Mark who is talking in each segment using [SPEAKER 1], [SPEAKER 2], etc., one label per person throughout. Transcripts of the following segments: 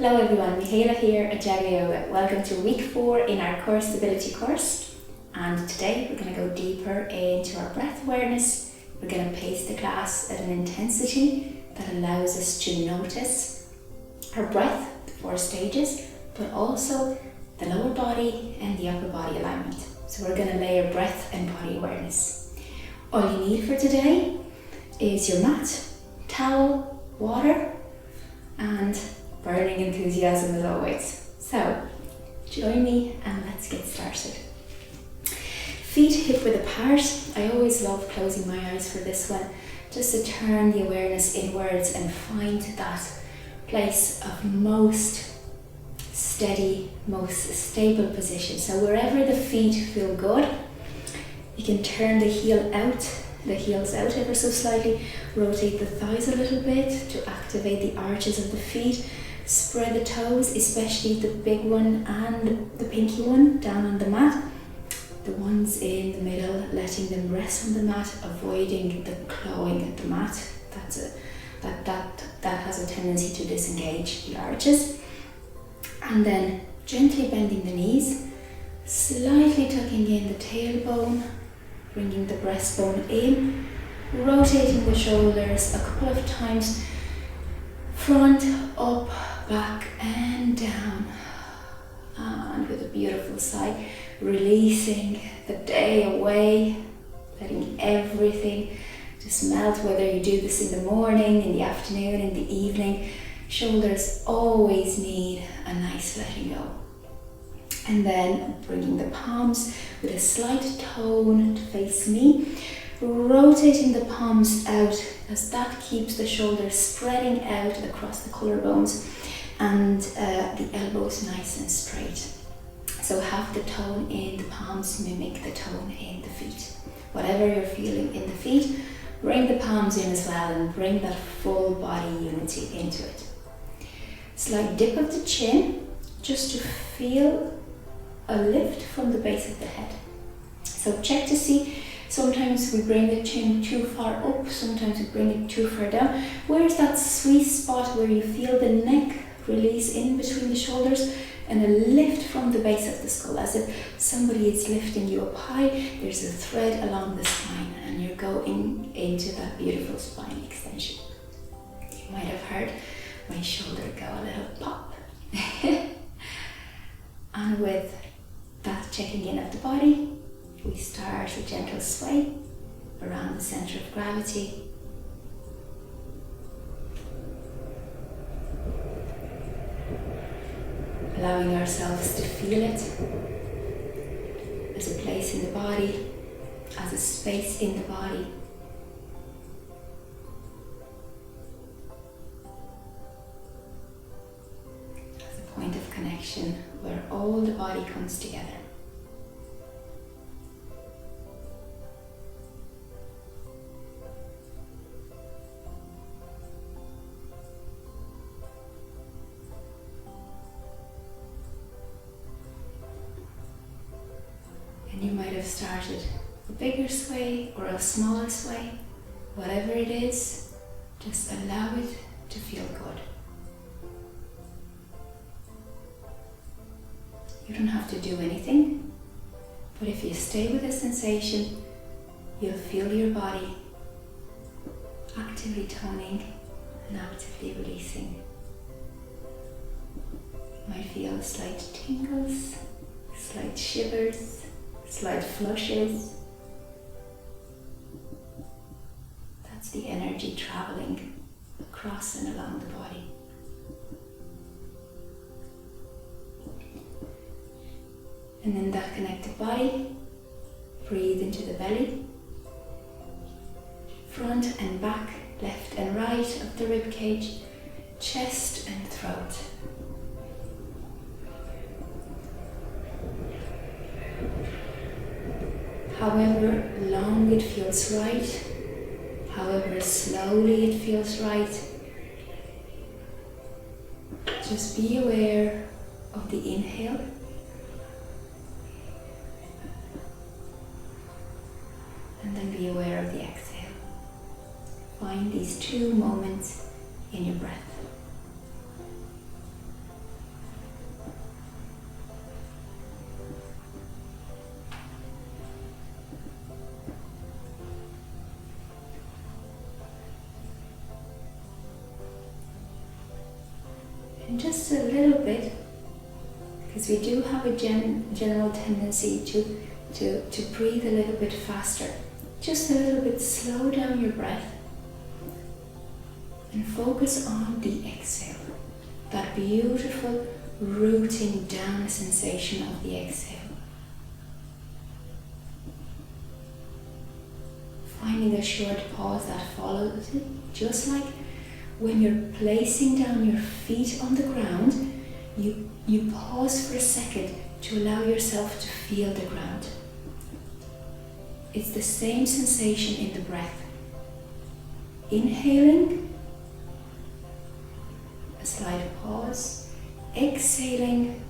[SPEAKER 1] Hello everyone, Mihaela here at Yago. Welcome to week 4 in our core stability course, and today we're going to go deeper into our breath awareness. We're going to pace the class at an intensity that allows us to notice our breath, the 4 stages, but also the lower body and the upper body alignment. So we're going to layer breath and body awareness. All you need for today is your mat, towel, water, and burning enthusiasm as always. So join me and let's get started. Feet hip width apart. I always love closing my eyes for this one, just to turn the awareness inwards and find that place of most steady, most stable position. So wherever the feet feel good, you can turn the heels out ever so slightly, rotate the thighs a little bit to activate the arches of the feet. Spread the toes, especially the big one and the pinky one, down on the mat. The ones in the middle, letting them rest on the mat, avoiding the clawing at the mat. That has a tendency to disengage the arches. And then gently bending the knees, slightly tucking in the tailbone, bringing the breastbone in, rotating the shoulders a couple of times, front, up, back and down, and with a beautiful sigh, releasing the day away, letting everything just melt, whether you do this in the morning, in the afternoon, in the evening. Shoulders always need a nice letting go. And then bringing the palms with a slight tone to face me, rotating the palms out as that keeps the shoulders spreading out across the collarbones and the elbows nice and straight. So have the tone in the palms mimic the tone in the feet. Whatever you're feeling in the feet, bring the palms in as well and bring that full body unity into it. Slight dip of the chin, just to feel a lift from the base of the head. So check to see, sometimes we bring the chin too far up, sometimes we bring it too far down. Where's that sweet spot where you feel the neck release in between the shoulders and a lift from the base of the skull, as if somebody is lifting you up high. There's a thread along the spine and you're going into that beautiful spine extension. You might have heard my shoulder go a little pop. And with that checking in of the body, we start a gentle sway around the center of gravity. Allowing ourselves to feel it as a place in the body, as a space in the body. As a point of connection where all the body comes together. And you might have started a bigger sway or a smaller sway. Whatever it is, just allow it to feel good. You don't have to do anything, but if you stay with the sensation, you'll feel your body actively toning and actively releasing. You might feel slight tingles, slight shivers, slight flushes. That's the energy traveling across and along the body. And in that connected body, breathe into the belly, front and back, left and right of the rib cage, chest and throat. However long it feels right, however slowly it feels right, just be aware of the inhale and then be aware of the exhale. Find these 2 moments in your breath. just a little bit, because we do have a general tendency to breathe a little bit faster. Just a little bit, slow down your breath and focus on the exhale, that beautiful rooting down sensation of the exhale. Finding a short pause that follows it, just like when you're placing down your feet on the ground, you pause for a second to allow yourself to feel the ground. It's the same sensation in the breath. Inhaling, a slight pause. Exhaling,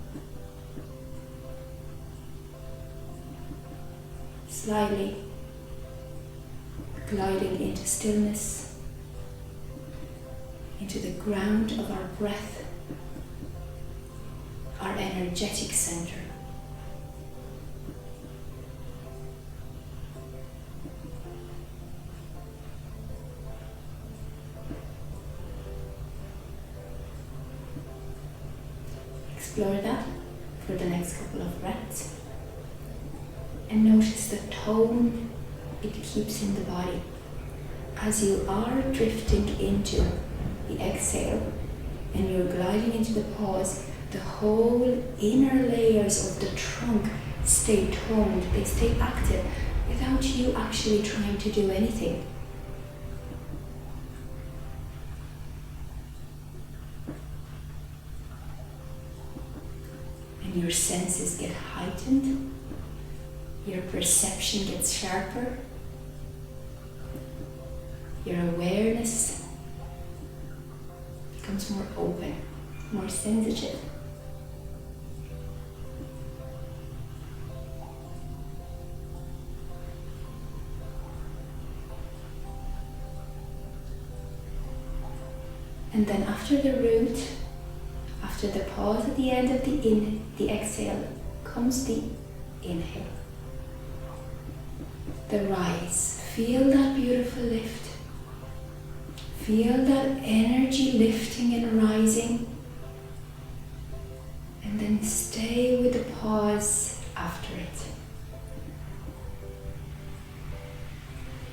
[SPEAKER 1] slightly gliding into stillness, into the ground of our breath, our energetic center. Explore that for the next couple of breaths and notice the tone it keeps in the body. As you are drifting into the exhale and you're gliding into the pause, the whole inner layers of the trunk stay toned, they stay active without you actually trying to do anything. And your senses get heightened, your perception gets sharper, your awareness becomes more open, more sensitive. And then after the root, after the pause at the end of the exhale, comes the inhale. The rise. Feel that beautiful lift. Feel that energy lifting and rising. And then stay with the pause after it.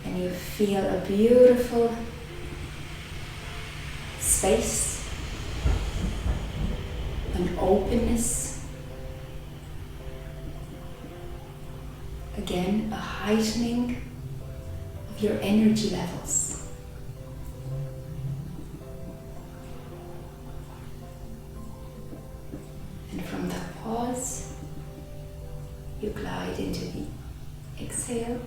[SPEAKER 1] And you feel a beautiful space, an openness, again a heightening of your energy levels. And from that pause, you glide into the exhale.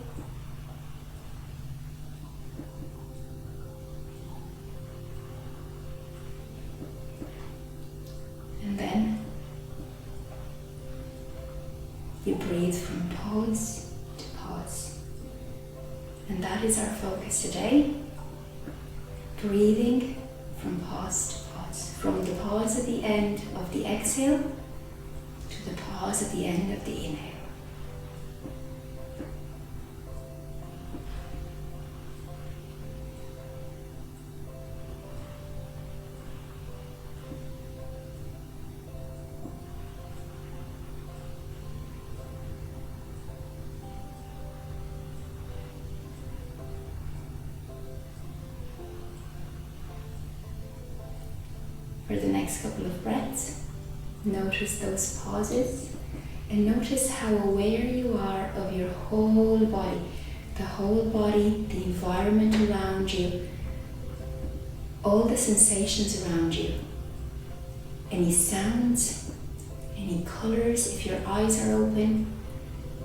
[SPEAKER 1] And then you breathe from pause to pause. And that is our focus today. Breathing from pause to pause. From the pause at the end of the exhale to the pause at the end of the inhale. For the next couple of breaths, notice those pauses and notice how aware you are of your whole body, the environment around you, all the sensations around you, any sounds, any colors if your eyes are open,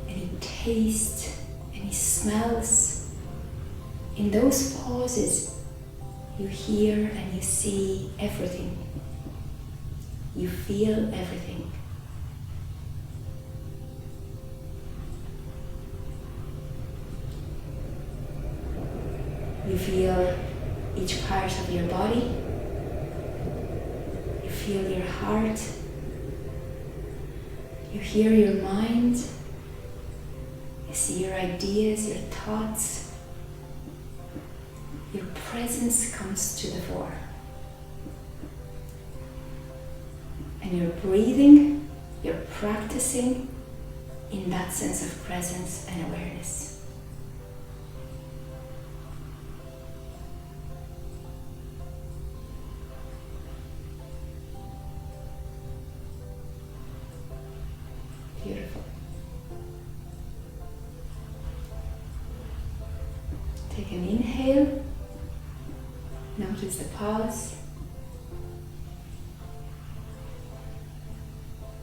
[SPEAKER 1] any taste, any smells. In those pauses, you hear and you see everything. You feel everything. You feel each part of your body. You feel your heart. You hear your mind. You see your ideas, your thoughts. Your presence comes to the fore. And you're breathing, you're practicing in that sense of presence and awareness. Beautiful. Take an inhale. Notice the pause.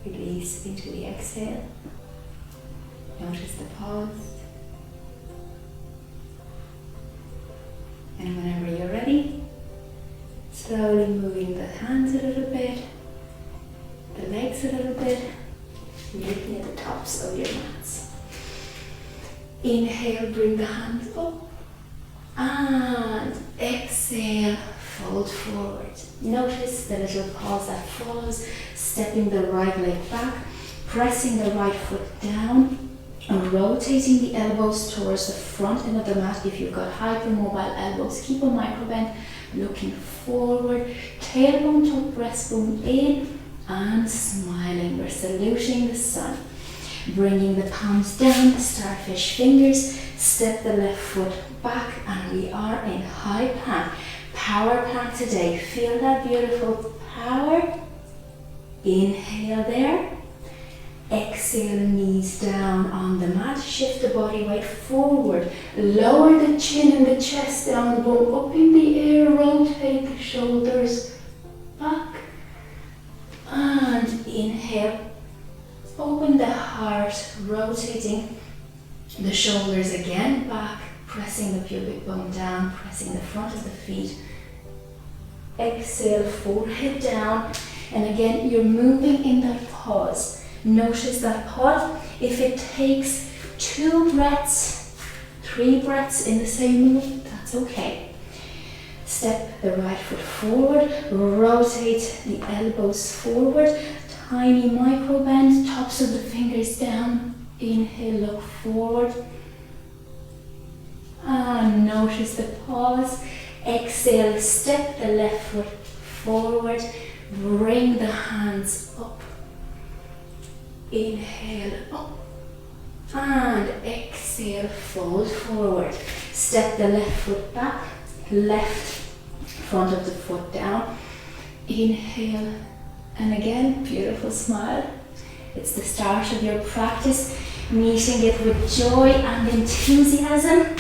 [SPEAKER 1] Release into the exhale. Notice the pause. And whenever you're ready, slowly moving the hands a little bit, the legs a little bit, lifting at the tops of your mats. Inhale, bring the hands up. And exhale, fold forward. Notice the little pause that follows, stepping the right leg back, pressing the right foot down, and rotating the elbows towards the front end of the mat. If you've got hypermobile elbows, keep a micro bend, looking forward, tailbone to breastbone in, and smiling. We're saluting the sun. Bringing the palms down, starfish fingers, step the left foot back, and we are in high plank. Power plank today. Feel that beautiful power. Inhale there. Exhale, knees down on the mat. Shift the body weight forward. Lower the chin and the chest down the bone. Up in the air, rotate the shoulders back. And inhale. Open the heart, rotating the shoulders again back, pressing the pubic bone down, pressing the front of the feet. Exhale, forehead down, and again you're moving in that pause. Notice that pause. If it takes 2 breaths, 3 breaths in the same movement, that's okay. Step the right foot forward, rotate the elbows forward, tiny micro bend, tops of the fingers down. Inhale, look forward. And notice the pause. Exhale, step the left foot forward. Bring the hands up. Inhale, up. And exhale, fold forward. Step the left foot back. Left front of the foot down. Inhale. And again, beautiful smile. It's the start of your practice, meeting it with joy and enthusiasm.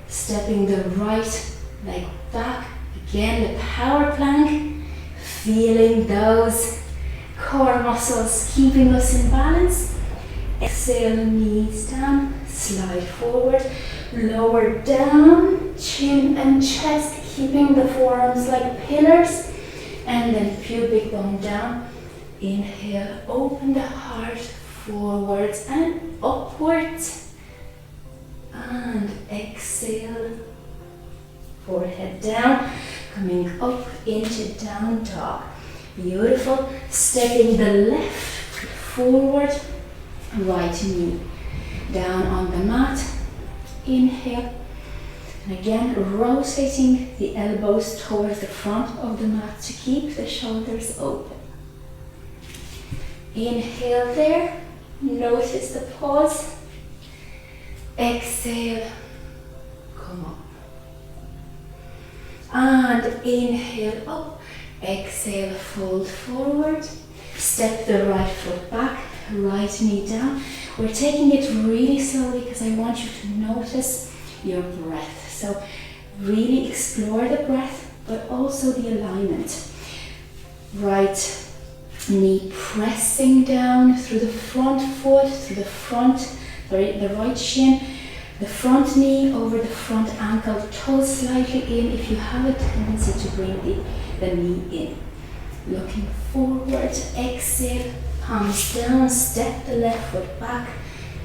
[SPEAKER 1] Stepping the right leg back, again the power plank, feeling those core muscles keeping us in balance. Exhale, knees down, slide forward, lower down, chin and chest, keeping the forearms like pillars. And then pubic bone down. Inhale, open the heart forwards and upwards. And exhale, forehead down, coming up into down dog. Beautiful. Stepping the left forward, right knee down on the mat. Inhale. And again, rotating the elbows towards the front of the mat to keep the shoulders open. Inhale there. Notice the pause. Exhale. Come up. And inhale up. Exhale, fold forward. Step the right foot back. Right knee down. We're taking it really slowly because I want you to notice your breath. So really explore the breath, but also the alignment. Right knee pressing down through the front foot, through the right shin, the front knee over the front ankle, toes slightly in if you have a tendency to bring the knee in. Looking forward, exhale, palms down, step the left foot back,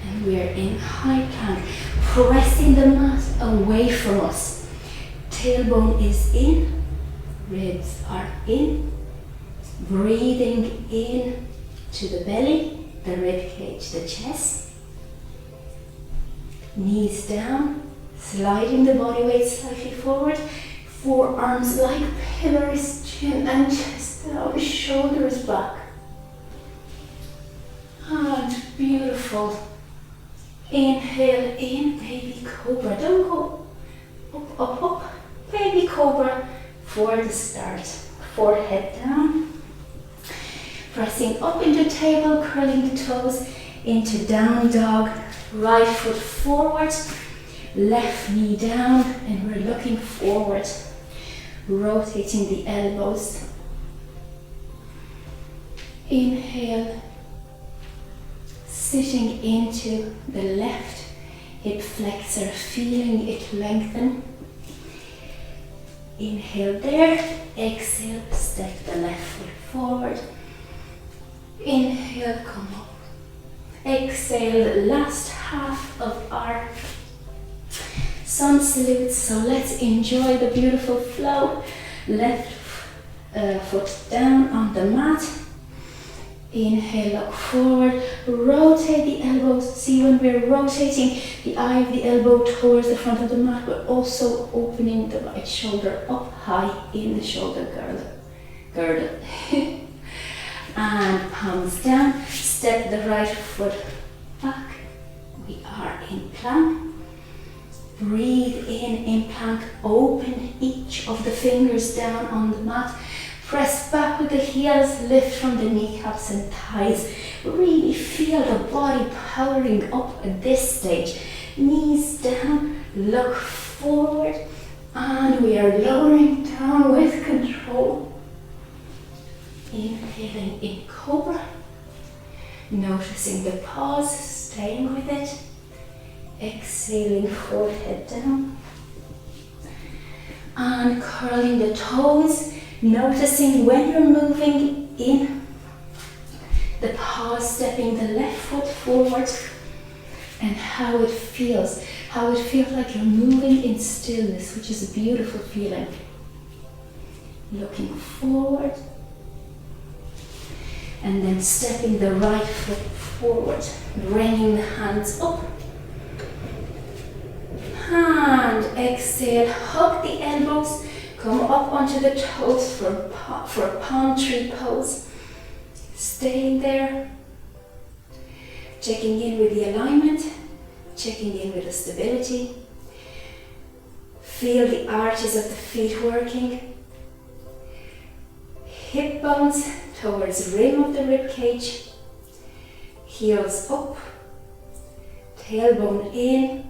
[SPEAKER 1] and we're in high plank, pressing the mat away from us. Tailbone is in, ribs are in, breathing in to the belly, the rib cage, the chest. Knees down, sliding the body weight slightly forward, forearms like pillars, chin and chest down. Now the shoulders back. And beautiful. Inhale in, baby cobra. Don't go up, up, up. Baby cobra for the start. Forehead down. Pressing up into table, curling the toes into down dog. Right foot forward, left knee down, and we're looking forward. Rotating the elbows. Inhale. Sitting into the left hip flexor, feeling it lengthen. Inhale there, exhale, step the left foot forward. Inhale, come up. Exhale, the last half of our sun salute. So let's enjoy the beautiful flow. Left foot down on the mat. Inhale, look forward, rotate the elbows. See, when we're rotating the eye of the elbow towards the front of the mat, we're also opening the right shoulder up high in the shoulder girdle. And palms down, step the right foot back. We are in plank. Breathe in plank, open each of the fingers down on the mat. Press back with the heels, lift from the kneecaps and thighs. Really feel the body powering up at this stage. Knees down, look forward, and we are lowering down with control. Inhaling in cobra, noticing the pause, staying with it. Exhaling, forehead down. And curling the toes. Noticing when you're moving in the pause, stepping the left foot forward, and how it feels like you're moving in stillness, which is a beautiful feeling. Looking forward, and then stepping the right foot forward, bringing the hands up. And exhale, hug the elbows. Come up onto the toes for palm tree pose. Staying there. Checking in with the alignment. Checking in with the stability. Feel the arches of the feet working. Hip bones towards the rim of the rib cage. Heels up. Tailbone in.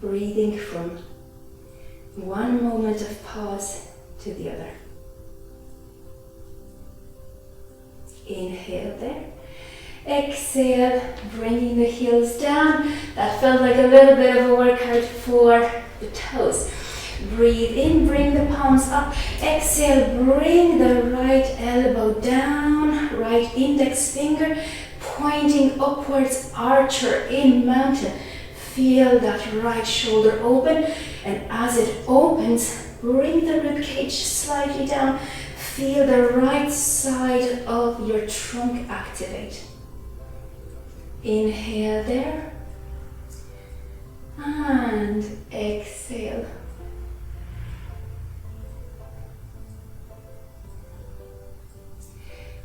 [SPEAKER 1] Breathing from one moment of pause to the other. Inhale there. Exhale, bringing the heels down. That felt like a little bit of a workout for the toes. Breathe in, bring the palms up. Exhale, bring the right elbow down. Right index finger pointing upwards, archer in mountain. Feel that right shoulder open, and as it opens, bring the rib cage slightly down. Feel the right side of your trunk activate. Inhale there, and exhale.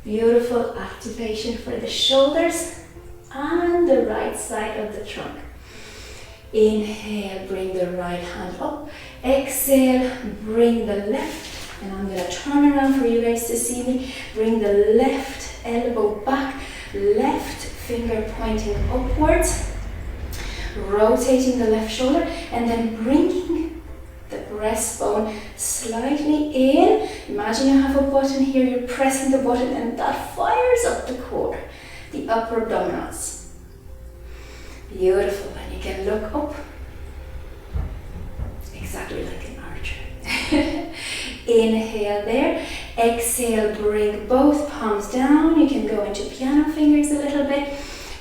[SPEAKER 1] Beautiful activation for the shoulders and the right side of the trunk. Inhale, bring the right hand up. Exhale, bring the left, and I'm going to turn around for you guys to see me. Bring the left elbow back, left finger pointing upwards, rotating the left shoulder, and then bringing the breastbone slightly in. Imagine you have a button here, you're pressing the button, and that fires up the core, the upper abdominals. Beautiful. And you can look up exactly like an archer. Inhale there. Exhale, bring both palms down. You can go into piano fingers a little bit.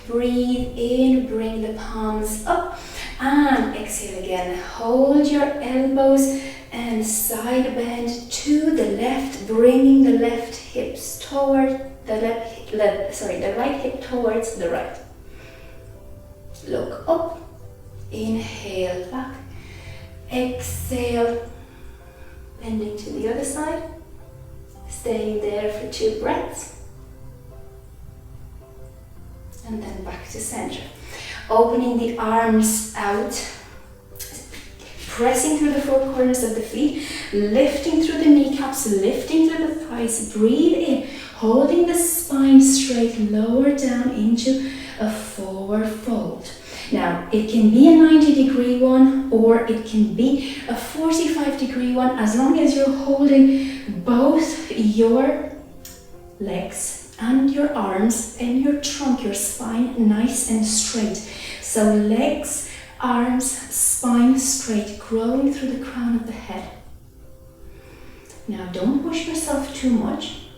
[SPEAKER 1] Breathe in, bring the palms up. And exhale again. Hold your elbows and side bend to the left, bringing the left hips toward the right hip towards the right. Look up, inhale back, exhale, Bending to the other side. Staying there for 2 breaths. And then back to center. Opening the arms out. Pressing through the 4 corners of the feet. Lifting through the kneecaps. Lifting through the thighs. Breathe in. Holding the spine straight. Lower down into a forward fold. Now, it can be a 90-degree one or it can be a 45-degree one, as long as you're holding both your legs and your arms and your trunk, your spine nice and straight. So legs, arms, spine straight, growing through the crown of the head. Now, don't push yourself too much.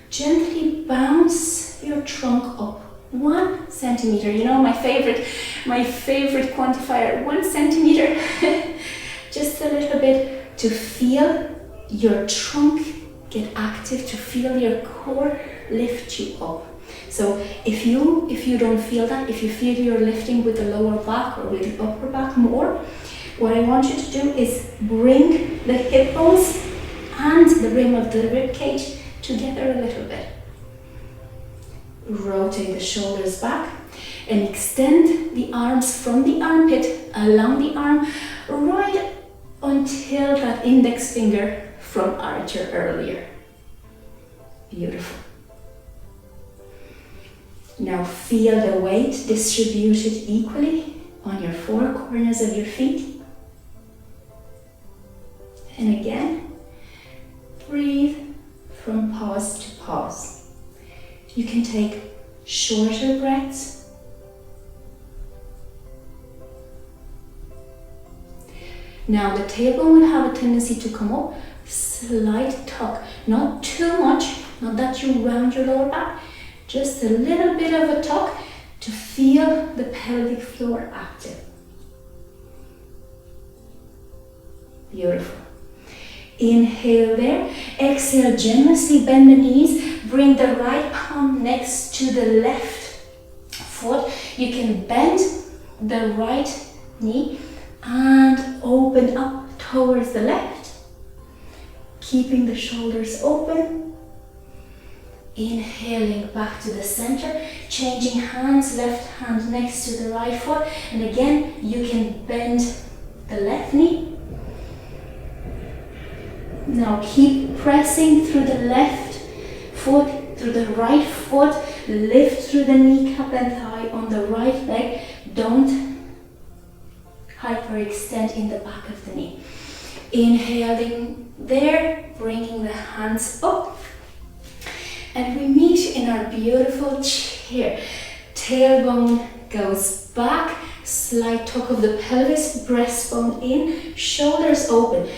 [SPEAKER 1] Gently bounce your trunk up 1 centimeter. You know, my favorite quantifier, 1 centimeter. Just a little bit to feel your trunk get active, to feel your core lift you up. So if you don't feel that, if you feel you're lifting with the lower back or with the upper back more, what I want you to do is bring the hip bones and the rim of the rib cage together a little bit. Rotate the shoulders back and extend the arms from the armpit along the arm right until that index finger from Archer earlier. Beautiful. Now feel the weight distributed equally on your 4 corners of your feet. And again, breathe from pause to pause. You can take shorter breaths. Now the tailbone will have a tendency to come up, slight tuck, not too much, not that you round your lower back, just a little bit of a tuck to feel the pelvic floor active. Beautiful. Inhale there, exhale, generously bend the knees, bring the right palm next to the left foot. You can bend the right knee and open up towards the left, keeping the shoulders open. Inhaling back to the center, changing hands, left hand next to the right foot, and again you can bend the left knee. Now keep pressing through the left foot, through the right foot, lift through the kneecap and thigh on the right leg. Don't hyperextend in the back of the knee. Inhaling there, bringing the hands up. And we meet in our beautiful chair. Tailbone goes back, slight tuck of the pelvis, breastbone in, shoulders open.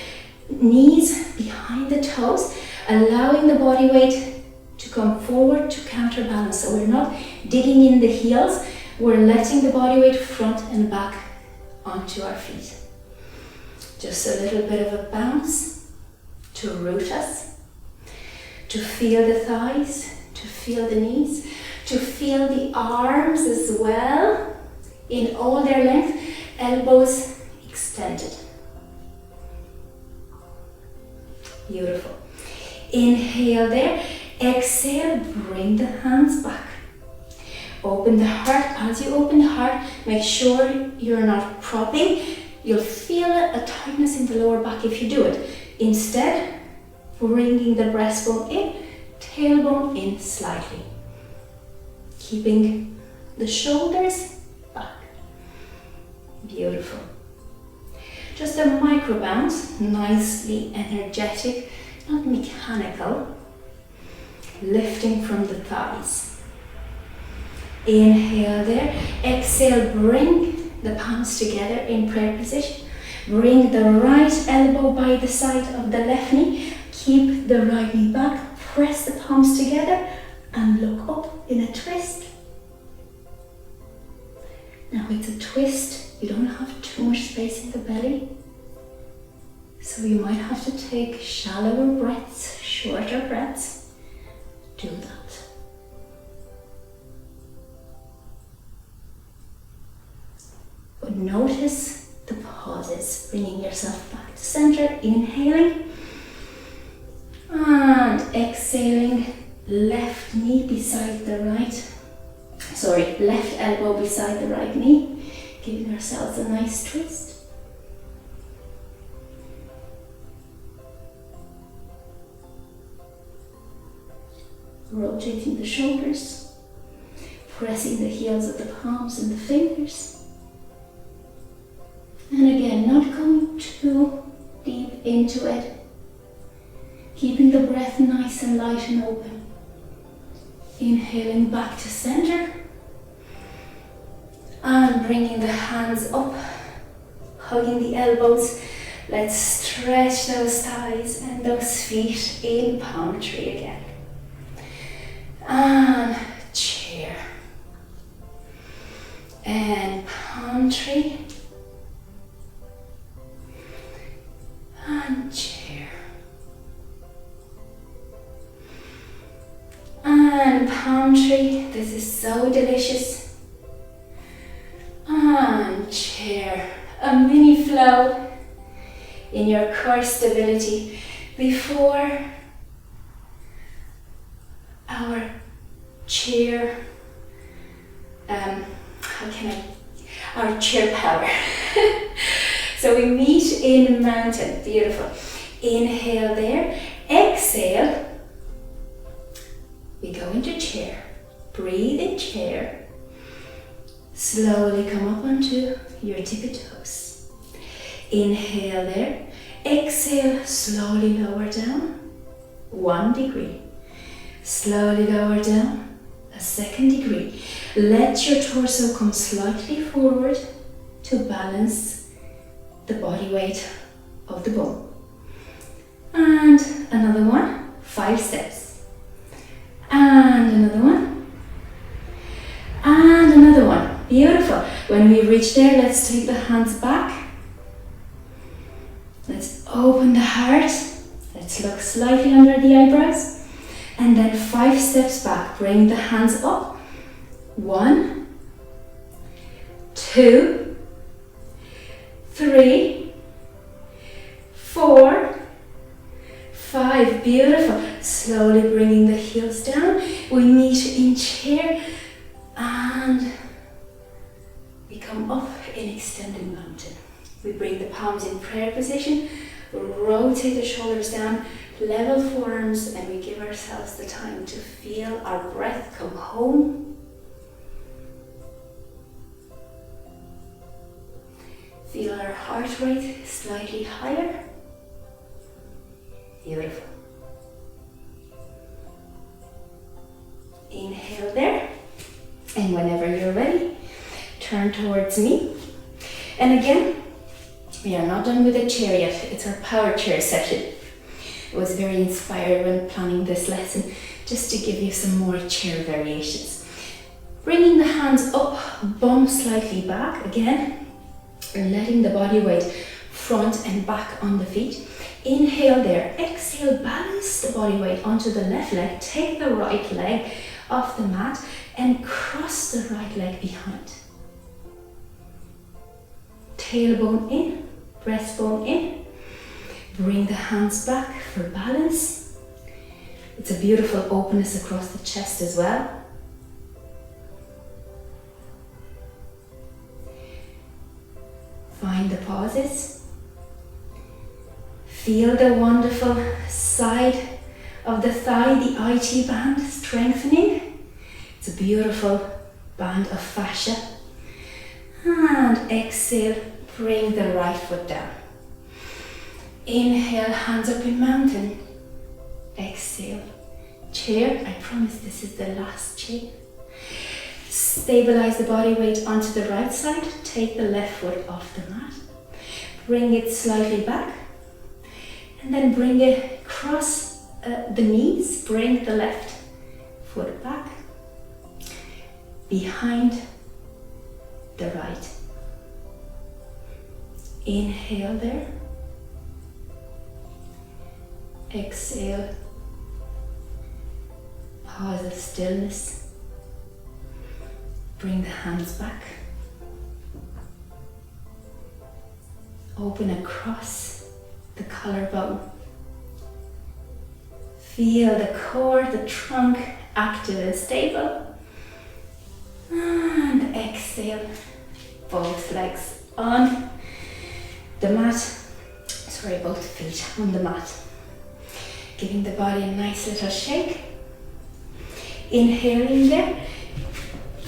[SPEAKER 1] Knees behind the toes, allowing the body weight to come forward to counterbalance. So we're not digging in the heels, we're letting the body weight front and back onto our feet. Just a little bit of a bounce to root us, to feel the thighs, to feel the knees, to feel the arms as well in all their length, elbows extended. Beautiful. Inhale there, exhale, bring the hands back. Open the heart. As you open the heart, make sure you're not propping. You'll feel a tightness in the lower back if you do it. Instead, bringing the breastbone in, tailbone in slightly. Keeping the shoulders back. Beautiful. Just a micro bounce, nicely energetic, not mechanical. Lifting from the thighs. Inhale there, exhale, bring the palms together in prayer position. Bring the right elbow by the side of the left knee. Keep the right knee back, press the palms together and look up in a twist. Now it's a twist. You don't have too much space in the belly. So you might have to take shallower breaths, shorter breaths. Do that. But notice the pauses, bringing yourself back to center, inhaling And exhaling, left knee beside the right. Sorry, left elbow beside the right knee. Giving ourselves a nice twist. Rotating the shoulders, pressing the heels of the palms and the fingers. And again, not going too deep into it. Keeping the breath nice and light and open. Inhaling back to center. And bringing the hands up, hugging the elbows. Let's stretch those thighs and those feet in palm tree again. And chair. And palm tree. And chair. And palm tree. This is so delicious. And chair. A mini flow in your core stability before our chair, our chair power. So we meet in mountain, beautiful. Inhale there, exhale, we go into chair. Breathe in chair, slowly come up onto your tippy toes. Inhale there, exhale, slowly lower down, 1 degree. Slowly lower down, a 2nd degree. Let your torso come slightly forward to balance the body weight of the bone. And another one, 5 steps. And another one. And another one. Beautiful. When we reach there, let's take the hands back. Let's open the heart. Let's look slightly under the eyebrows. And then 5 steps back, bring the hands up. 1, 2, 3, 4, 5. Beautiful. Slowly bringing the heels down. We meet in chair and we come up in extended mountain. We bring the palms in prayer position, rotate the shoulders down, level forearms, and we give ourselves the time to feel our breath come home. Feel our heart rate slightly higher. Beautiful. Inhale there, and whenever you're ready, turn towards me. And again, we are not done with the chair yet. It's our power chair session. I was very inspired when planning this lesson, just to give you some more chair variations. Bringing the hands up, bum slightly back again, and letting the body weight front and back on the feet. Inhale there, exhale, balance the body weight onto the left leg, take the right leg off the mat and cross the right leg behind. Tailbone in, breastbone in. Bring the hands back for balance. It's a beautiful openness across the chest as well. Find the pauses. Feel the wonderful side of the thigh, the IT band strengthening. It's a beautiful band of fascia. And exhale, bring the right foot down. Inhale, hands up in mountain. Exhale, chair. I promise this is the last chair. Stabilize the body weight onto the right side. Take the left foot off the mat. Bring it slightly back. And then bring it across the knees. Bring the left foot back. Behind the right. Inhale there. Exhale. Pause of stillness. Bring the hands back. Open across the collarbone. Feel the core, the trunk active and stable. And exhale, both legs on the mat. Sorry, both feet on the mat. Giving the body a nice little shake. Inhaling there.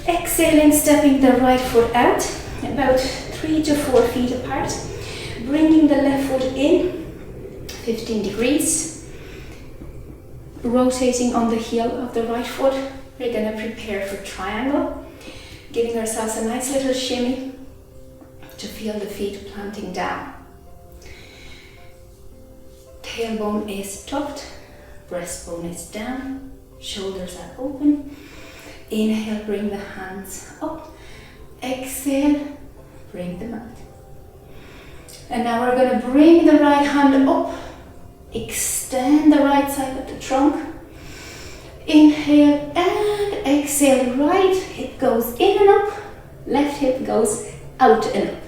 [SPEAKER 1] Exhaling, stepping the right foot out, about 3 to 4 feet apart. Bringing the left foot in, 15 degrees. Rotating on the heel of the right foot. We're going to prepare for triangle. Giving ourselves a nice little shimmy to feel the feet planting down. Tailbone is tucked, breastbone is down, shoulders are open. Inhale, bring the hands up. Exhale, bring them out. And now we're going to bring the right hand up. Extend the right side of the trunk. Inhale and exhale, right hip goes in and up, left hip goes out and up.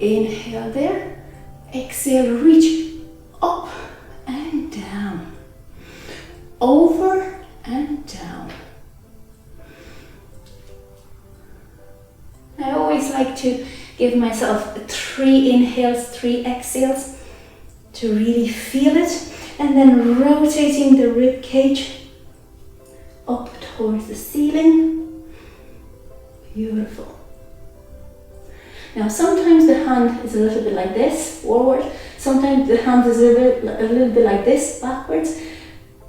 [SPEAKER 1] Inhale there, exhale, reach up and down, over and down. I always like to give myself 3 inhales, 3 exhales to really feel it, and then rotating the rib cage up towards the ceiling. Beautiful. Now sometimes the hand is a little bit like this, forward. Sometimes the hand is a little bit like this, backwards.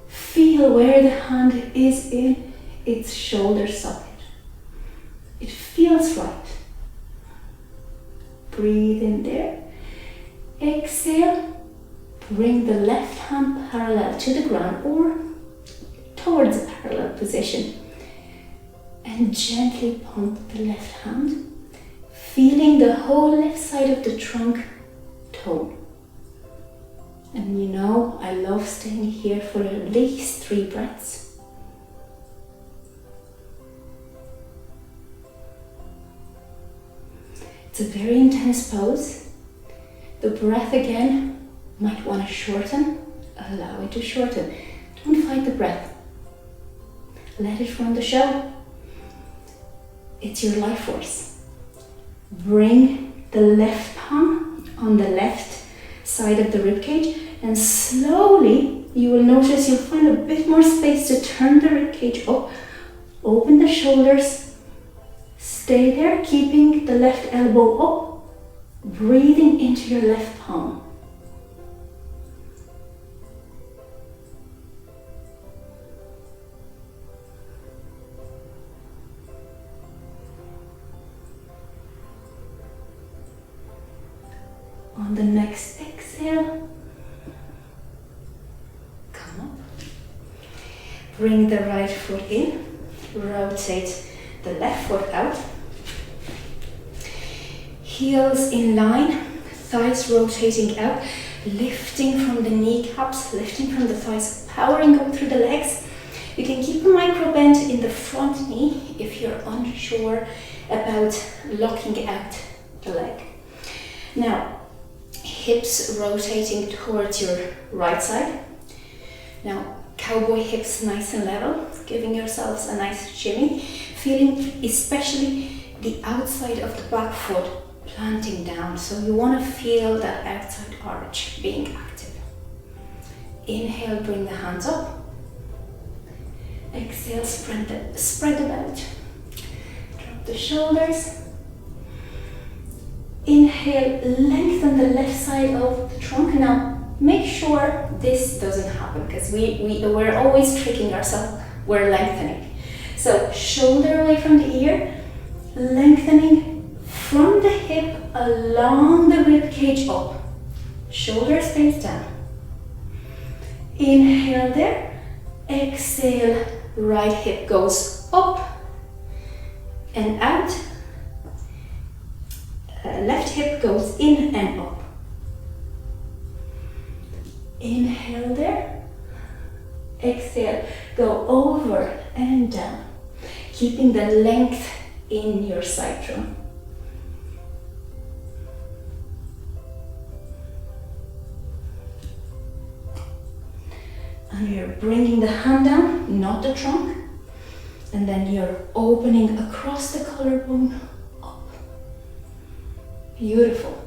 [SPEAKER 1] Feel where the hand is in its shoulder socket. It feels right. Breathe in there. Exhale. Bring the left hand parallel to the ground or towards a parallel position. And gently pump the left hand, feeling the whole left side of the trunk tone. And you know, I love staying here for at least 3 breaths. It's a very intense pose. The breath again might want to shorten. Allow it to shorten. Don't fight the breath. Let it run the show. It's your life force. Bring the left palm on the left side of the ribcage, and slowly you will notice you'll find a bit more space to turn the ribcage up. Open the shoulders. Stay there, keeping the left elbow up. Breathing into your left palm. On the next exhale, come up. Bring the right foot in. Rotate the left foot out. Heels in line, thighs rotating out, lifting from the kneecaps, lifting from the thighs, powering up through the legs. You can keep a micro bend in the front knee if you're unsure about locking out the leg. Now, hips rotating towards your right side. Now, cowboy hips nice and level, giving yourselves a nice shimmy, feeling especially the outside of the back foot planting down. So you want to feel that outside arch being active. Inhale, bring the hands up. Exhale, spread them out. Drop the shoulders. Inhale, lengthen the left side of the trunk. Now, make sure this doesn't happen because we're always tricking ourselves. We're lengthening. So, shoulder away from the ear, lengthening from the hip along the rib cage up. Shoulder stays down. Inhale there. Exhale, right hip goes up and out. Left hip goes in and up. Inhale there. Exhale, go over and down, keeping the length in your side drum. And you're bringing the hand down, not the trunk. And then you're opening across the collarbone up. Beautiful.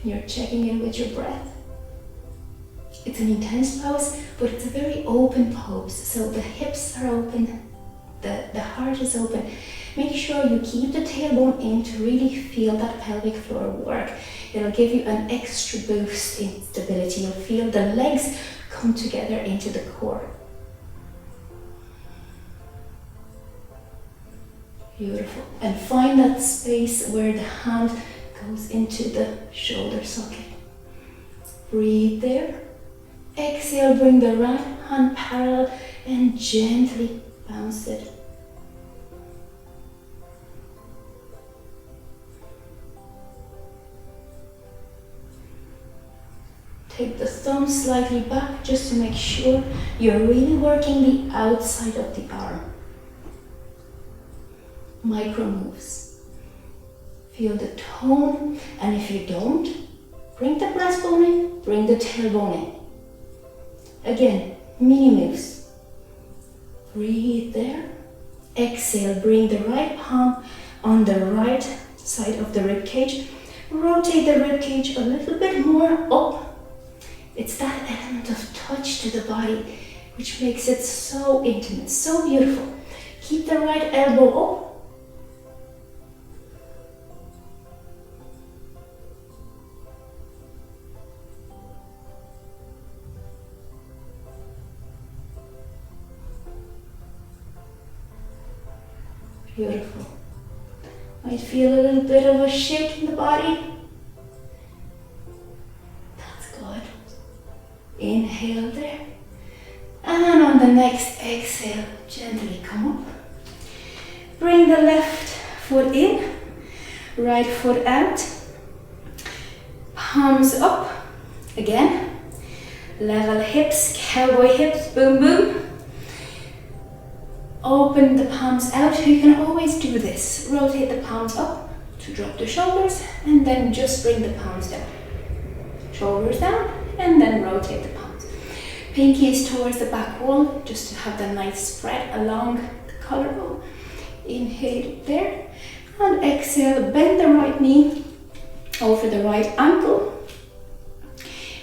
[SPEAKER 1] And you're checking in with your breath. It's an intense pose, but it's a very open pose. So the hips are open, the heart is open. Make sure you keep the tailbone in to really feel that pelvic floor work. It'll give you an extra boost in stability. You'll feel the legs come together into the core. Beautiful. And find that space where the hand goes into the shoulder socket. Breathe there. Exhale, bring the right hand parallel and gently bounce it. Take the thumb slightly back just to make sure you're really working the outside of the arm. Micro moves. Feel the tone, and if you don't, bring the breastbone in, bring the tailbone in. Again, mini moves. Breathe there. Exhale, bring the right palm on the right side of the rib cage. Rotate the rib cage a little bit more up. It's that element of touch to the body which makes it so intimate, so beautiful. Keep the right elbow up. Beautiful. Might feel a little bit of a shake in the body. That's good. Inhale there. And on the next exhale, gently come up. Bring the left foot in, right foot out. Palms up. Again. Level hips, cowboy hips, boom, boom. Open the palms out. You can always do this. Rotate the palms up to drop the shoulders and then just bring the palms down. Shoulders down and then rotate the palms. Pinkies towards the back wall just to have the nice spread along the collarbone. Inhale there and exhale. Bend the right knee over the right ankle.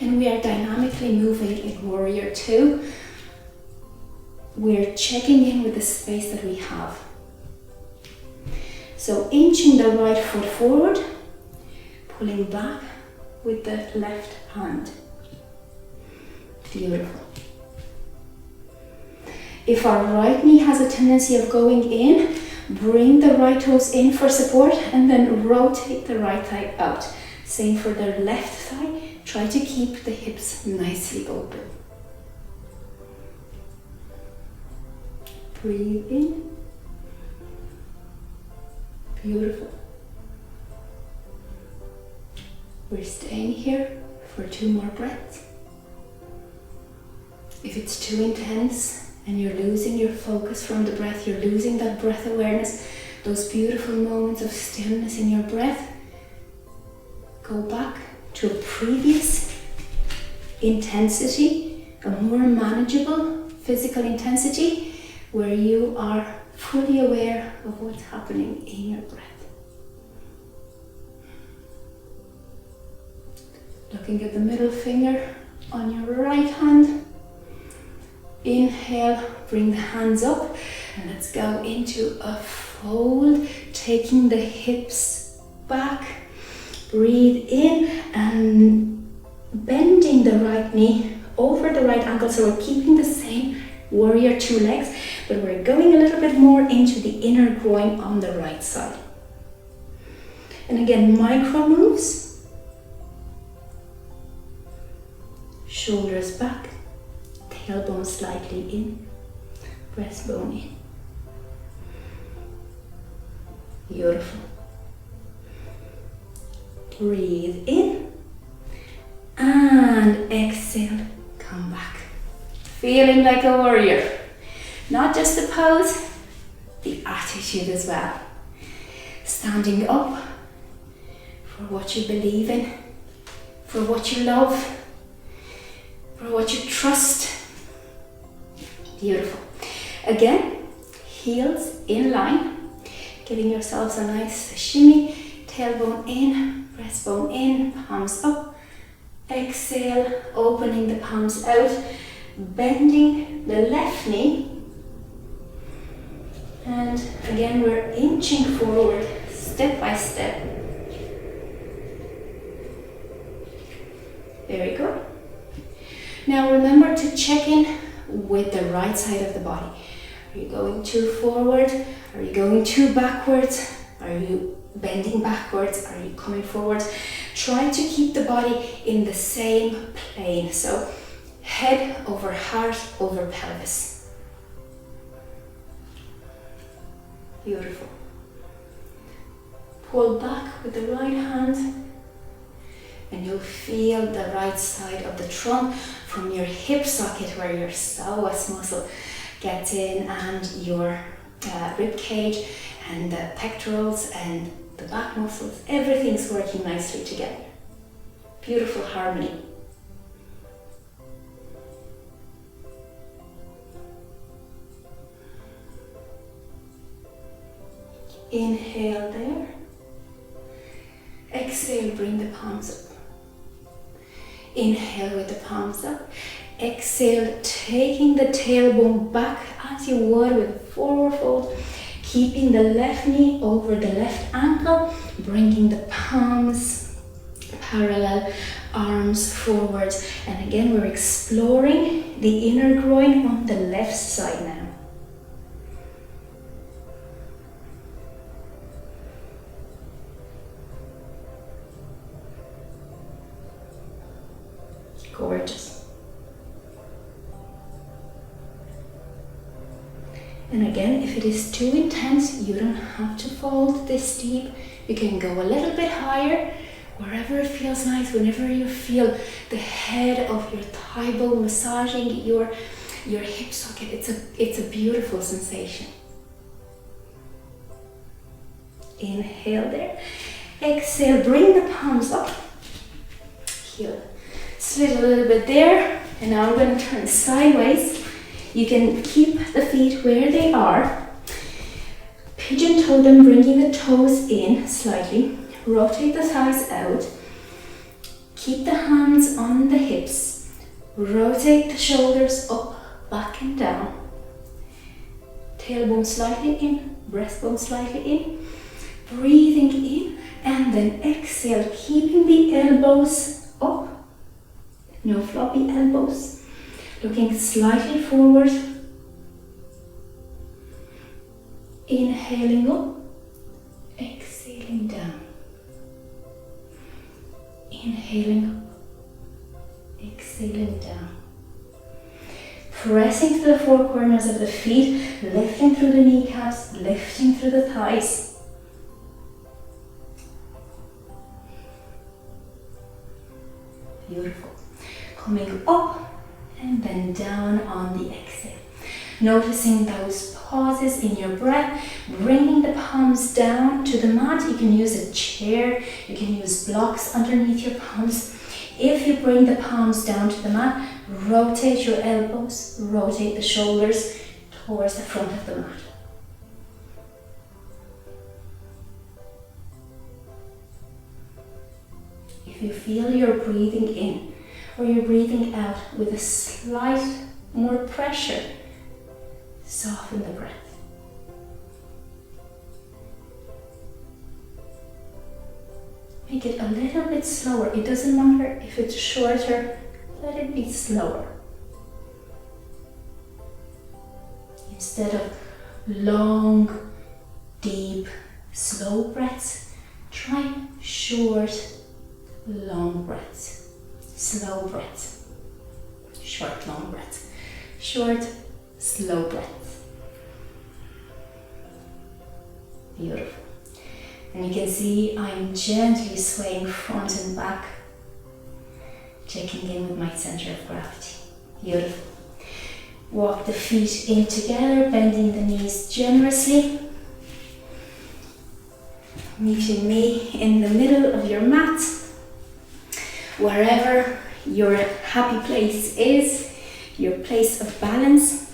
[SPEAKER 1] And we are dynamically moving in Warrior 2. We're checking in with the space that we have. So inching the right foot forward, pulling back with the left hand. Beautiful. If our right knee has a tendency of going in, bring the right toes in for support and then rotate the right thigh out. Same for the left thigh. Try to keep the hips nicely open. Breathe in. Beautiful. We're staying here for 2 more breaths. If it's too intense and you're losing your focus from the breath, you're losing that breath awareness, those beautiful moments of stillness in your breath, go back to a previous intensity, a more manageable physical intensity, where you are fully aware of what's happening in your breath. Looking at the middle finger on your right hand. Inhale, bring the hands up, and let's go into a fold, taking the hips back. Breathe in and bending the right knee over the right ankle, so we're keeping the same Warrior 2 legs, but we're going a little bit more into the inner groin on the right side. And again, micro moves. Shoulders back, tailbone slightly in, breastbone in. Beautiful. Breathe in and exhale, come back. Feeling like a warrior. Not just the pose, the attitude as well. Standing up for what you believe in, for what you love, for what you trust. Beautiful. Again, heels in line, giving yourselves a nice shimmy, tailbone in, breastbone in, palms up. Exhale, opening the palms out, bending the left knee. And again, we're inching forward, step by step. Very good. Now remember to check in with the right side of the body. Are you going too forward? Are you going too backwards? Are you bending backwards? Are you coming forward? Try to keep the body in the same plane. So head over heart over pelvis. Beautiful. Pull back with the right hand and you'll feel the right side of the trunk from your hip socket where your psoas muscle gets in and your rib cage and the pectorals and the back muscles. Everything's working nicely together. Beautiful harmony. Inhale there. Exhale, bring the palms up. Inhale with the palms up. Exhale, taking the tailbone back as you would with forward fold. Keeping the left knee over the left ankle. Bringing the palms parallel, arms forward. And again, we're exploring the inner groin on the left side now. Gorgeous. And again, if it is too intense, you don't have to fold this deep. You can go a little bit higher, wherever it feels nice, whenever you feel the head of your thigh bone massaging your hip socket. It's a beautiful sensation. Inhale there. Exhale, bring the palms up. Heel. Slid a little bit there, and now I'm going to turn sideways. You can keep the feet where they are. Pigeon toe them, bringing the toes in slightly. Rotate the thighs out. Keep the hands on the hips. Rotate the shoulders up, back and down. Tailbone slightly in, breastbone slightly in. Breathing in, and then exhale, keeping the elbows up. No floppy elbows. Looking slightly forward. Inhaling up. Exhaling down. Inhaling up. Exhaling down. Pressing to the four corners of the feet. Lifting through the kneecaps. Lifting through the thighs. Beautiful. Coming up and then down on the exhale. Noticing those pauses in your breath, bringing the palms down to the mat. You can use a chair, you can use blocks underneath your palms. If you bring the palms down to the mat, rotate your elbows, rotate the shoulders towards the front of the mat. If you feel you're breathing in, or you're breathing out with a slight more pressure, soften the breath. Make it a little bit slower. It doesn't matter if it's shorter, let it be slower. Instead of long, deep, slow breaths, try short, long breaths. Slow breaths, short, long breaths, short, slow breaths. Beautiful. And you can see I'm gently swaying front and back, checking in with my center of gravity. Beautiful. Walk the feet in together, bending the knees generously. Meeting me in the middle of your mat. wherever your happy place is, your place of balance.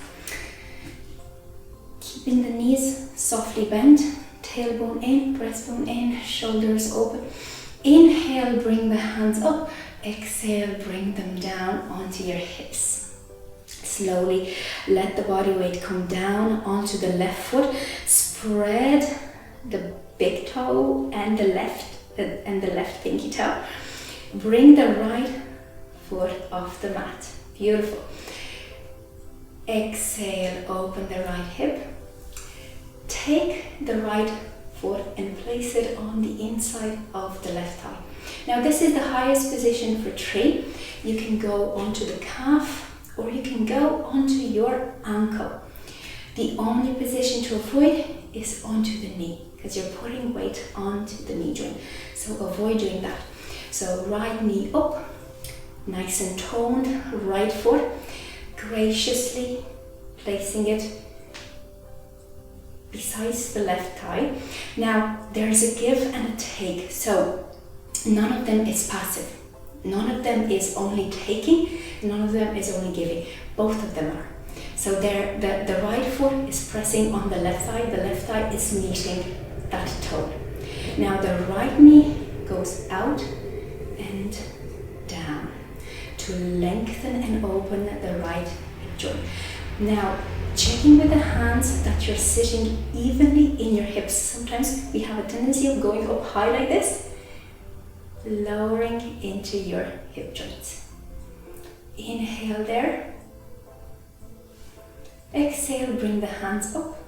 [SPEAKER 1] Keeping the knees softly bent, tailbone in, breastbone in, shoulders open. Inhale, bring the hands up. Exhale, bring them down onto your hips. Slowly let the body weight come down onto the left foot. Spread the big toe and the left pinky toe. Bring the right foot off the mat. Beautiful. Exhale, open the right hip. Take the right foot and place it on the inside of the left thigh. Now this is the highest position for tree. You can go onto the calf or you can go onto your ankle. The only position to avoid is onto the knee because you're putting weight onto the knee joint. So avoid doing that. So right knee up, nice and toned, right foot, graciously placing it besides the left thigh. Now there's a give and a take, so none of them is passive. None of them is only taking, none of them is only giving. Both of them are. So the right foot is pressing on the left thigh is meeting that toe. Now the right knee goes out and down to lengthen and open the right hip joint. Now checking with the hands that you're sitting evenly in your hips. Sometimes we have a tendency of going up high like this, lowering into your hip joints. Inhale there. Exhale, bring the hands up.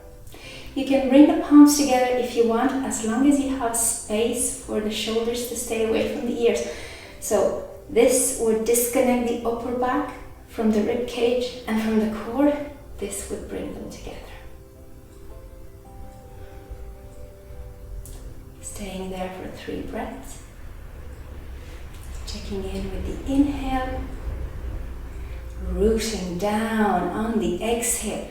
[SPEAKER 1] You can bring the palms together if you want, as long as you have space for the shoulders to stay away from the ears. So this would disconnect the upper back from the rib cage and from the core. This would bring them together. Staying there for 3 breaths. Checking in with the inhale. Rooting down on the exhale.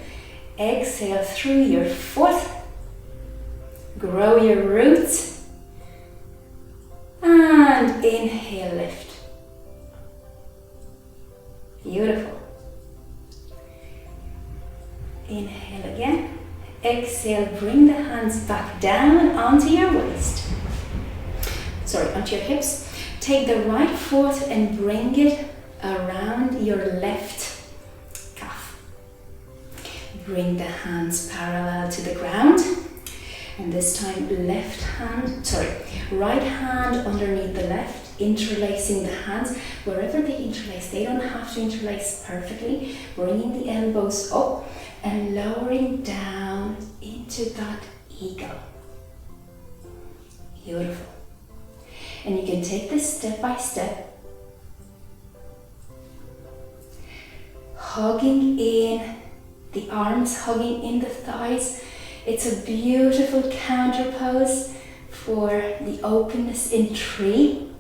[SPEAKER 1] Exhale through your foot. Grow your roots. And inhale, lift. Beautiful. Inhale again. Exhale, bring the hands back down onto your waist. Onto your hips. Take the right foot and bring it around your left calf. Bring the hands parallel to the ground. And this time right hand underneath the left, interlacing the hands. Wherever they interlace, they don't have to interlace perfectly. Bringing the elbows up and lowering down into that eagle. Beautiful. And you can take this step by step. Hugging in the arms, hugging in the thighs. It's a beautiful counter pose for the openness in tree.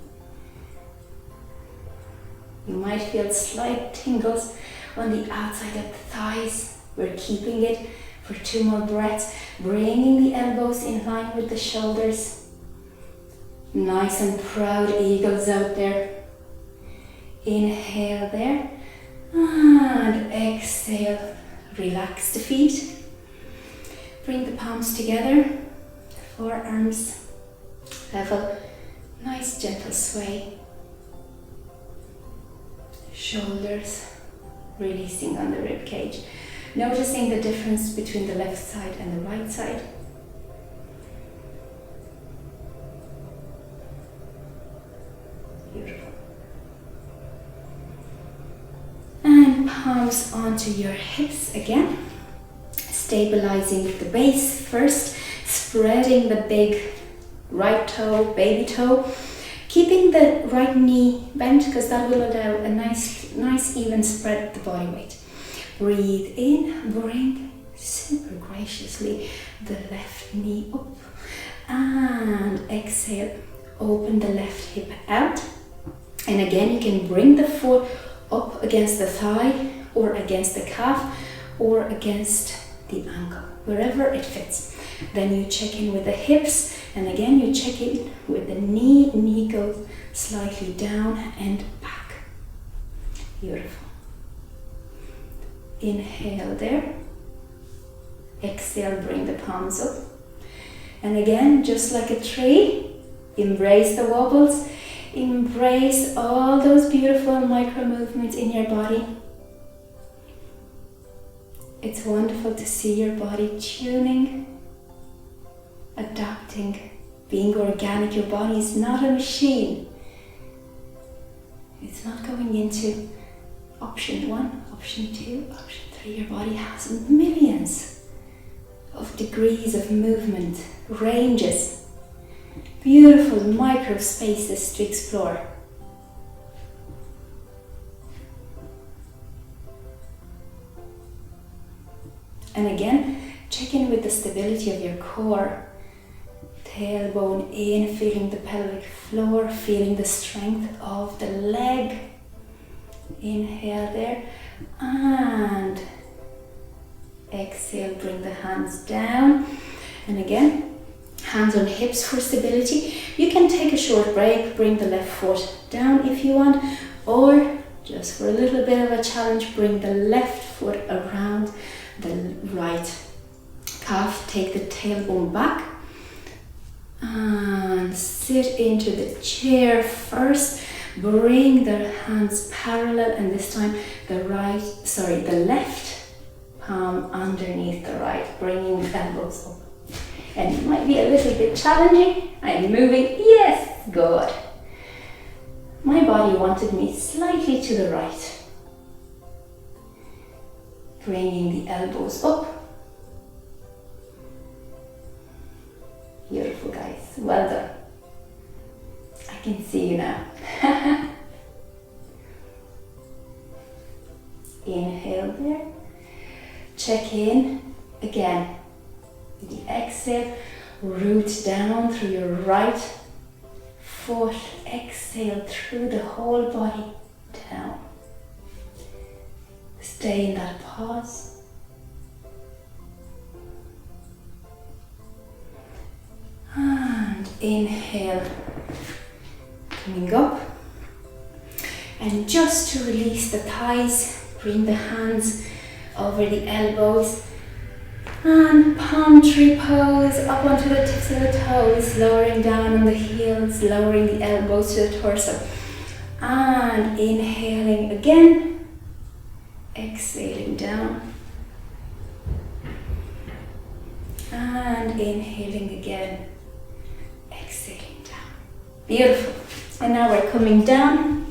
[SPEAKER 1] You might feel slight tingles on the outside of the thighs. We're keeping it for 2 more breaths, bringing the elbows in line with the shoulders. Nice and proud eagles out there. Inhale there. And exhale, relax the feet. Bring the palms together, forearms level, nice gentle sway. Shoulders releasing on the rib cage. Noticing the difference between the left side and the right side. Beautiful. And palms onto your hips again. Stabilizing the base first, spreading the big right toe, baby toe. Keeping the right knee bent because that will allow a nice even spread of the body weight. Breathe in, bring super graciously the left knee up. And exhale, open the left hip out. And again, you can bring the foot up against the thigh or against the calf or against the ankle, wherever it fits. Then you check in with the hips, and again you check in with the knee. Knee goes slightly down and back. Beautiful. Inhale there. Exhale, bring the palms up. And again, just like a tree, embrace the wobbles. Embrace all those beautiful micro movements in your body. It's wonderful to see your body tuning, adapting, being organic. Your body is not a machine. It's not going into option 1, option 2, option 3. Your body has millions of degrees of movement, ranges, beautiful micro spaces to explore. And again, check in with the stability of your core. Tailbone in, feeling the pelvic floor, feeling the strength of the leg. Inhale there, and exhale, bring the hands down. And again, hands on hips for stability. You can take a short break, bring the left foot down if you want, or just for a little bit of a challenge, bring the left foot around the right calf. Take the tailbone back and sit into the chair first. Bring the hands parallel, and this time the left palm underneath the right, bringing the elbows up. And it might be a little bit challenging. I'm moving, yes, good. My body wanted me slightly to the right. Bringing the elbows up. Beautiful, guys, well done. I can see you now. Inhale there. Check in again. With the exhale, root down through your right foot. Exhale through the whole body down. Stay in that pause. And inhale, coming up. And just to release the thighs, bring the hands over the elbows. And palm tree pose, up onto the tips of the toes, lowering down on the heels, lowering the elbows to the torso. And inhaling again, exhaling down. And inhaling again, exhaling down. Beautiful. And now we're coming down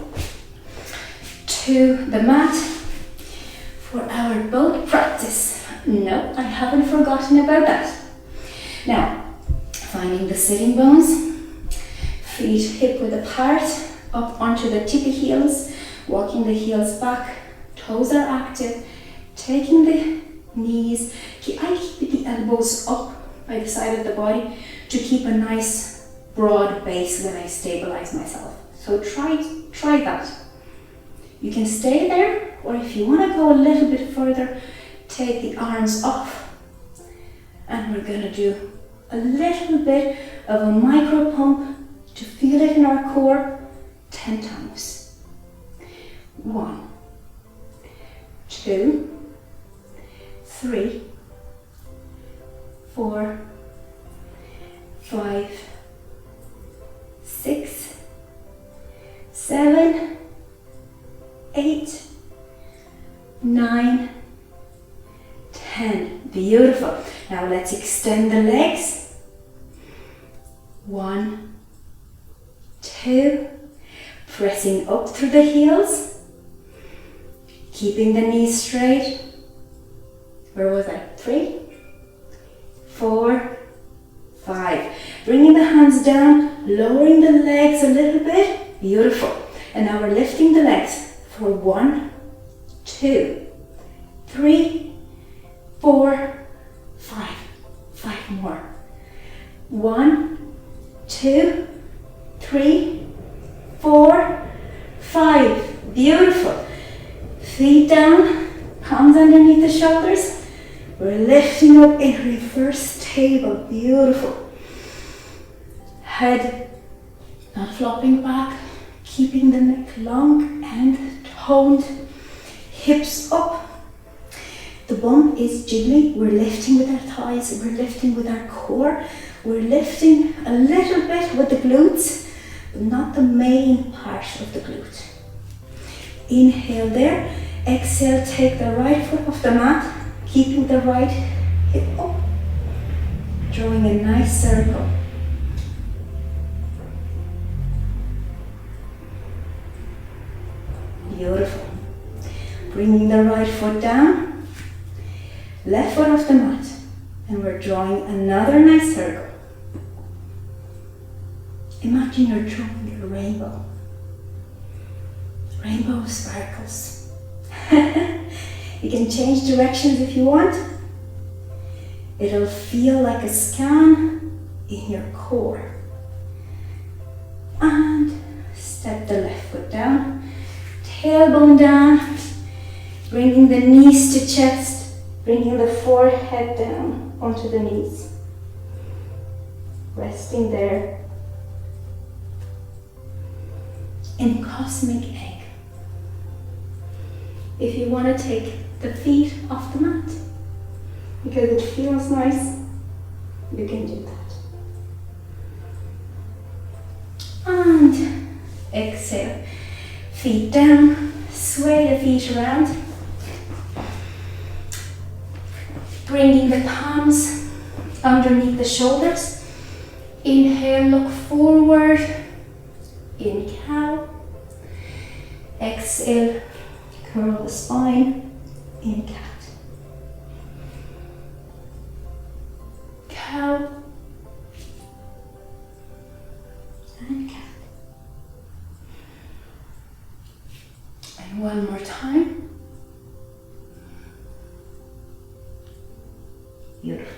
[SPEAKER 1] to the mat for our boat practice. No, I haven't forgotten about that. Now, finding the sitting bones, feet hip width apart, up onto the tippy heels, walking the heels back, toes are active, taking the knees. I keep the elbows up by the side of the body to keep a nice broad base when I stabilize myself. So try that. You can stay there, or if you want to go a little bit further, take the arms off, and we're going to do a little bit of a micro pump to feel it in our core 10 times. 1, 2, 3, 4, 5, 6, 7, 8, 9, 10. Beautiful. Now let's extend the legs. 1, 2, pressing up through the heels, keeping the knees straight. Where was I? 3, 4, 5. Bringing the hands down, lowering the legs a little bit. Beautiful. And now we're lifting the legs for 1, 2, 3, 4, 5. 5 more. 1, 2, 3, 4, 5. Beautiful. Feet down, palms underneath the shoulders. We're lifting up in reverse table. Beautiful. Head not flopping back, keeping the neck long and toned. Hips up. The bum is jiggling. We're lifting with our thighs. We're lifting with our core. We're lifting a little bit with the glutes, but not the main part of the glute. Inhale there. Exhale, take the right foot off the mat, keeping the right hip up, drawing a nice circle. Beautiful. Bringing the right foot down, left foot off the mat, and we're drawing another nice circle. Imagine you're drawing a rainbow. Rainbow sparkles. You can change directions if you want. It'll feel like a scan in your core. And step the left foot down, tailbone down, bringing the knees to chest, bringing the forehead down onto the knees. Resting there in cosmic egg. If you want to take the feet off the mat, because it feels nice, you can do that. And exhale, feet down, sway the feet around, bringing the palms underneath the shoulders. Inhale, look forward in cow. Exhale, curl the spine in cat. Cow and cat. And one more time. Beautiful.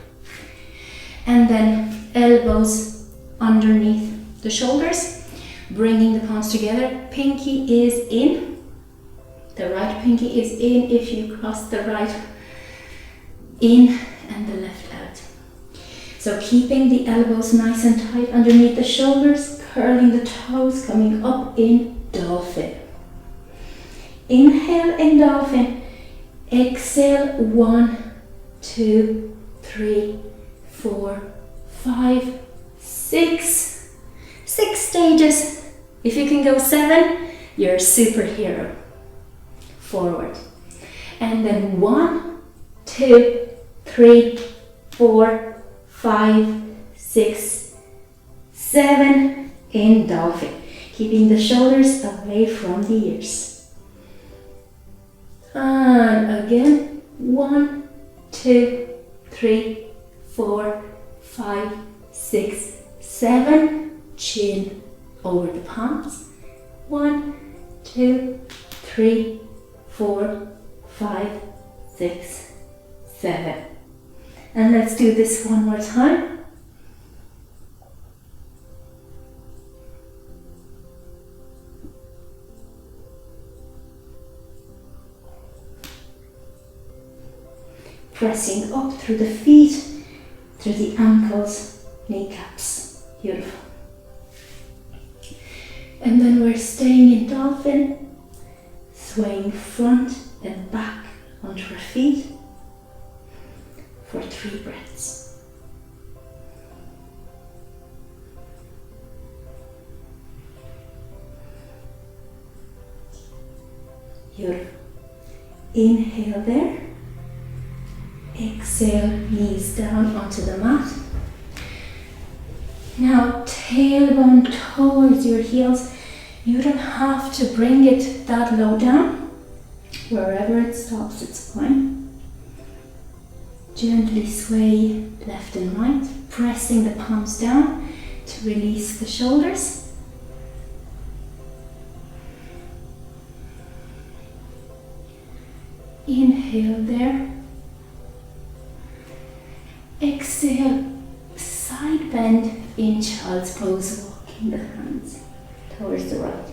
[SPEAKER 1] And then elbows underneath the shoulders, bringing the palms together. Pinky is in. The right pinky is in if you cross the right in and the left out. So keeping the elbows nice and tight underneath the shoulders, curling the toes, coming up in dolphin. Inhale in dolphin. Exhale, 1, 2, 3, 4, 5, 6. 6 stages. If you can go 7, you're a superhero. Forward. And then 1, 2, 3, 4, 5, 6, 7 in dolphin. Keeping the shoulders away from the ears. And again, 1, 2, 3, 4, 5, 6, 7. Chin over the palms. 1, 2, 3, 4, 5, 6, 7. And let's do this one more time. Pressing up through the feet, through the ankles, kneecaps. Beautiful. And then we're staying in dolphin. Swaying front and back onto our feet for 3 breaths. Beautiful. Inhale there. Exhale, knees down onto the mat. Now tailbone towards your heels. You don't have to bring it that low down. Wherever it stops, it's fine. Gently sway left and right, pressing the palms down to release the shoulders. Inhale there. Exhale, side bend in child's pose, walking the hands towards the right.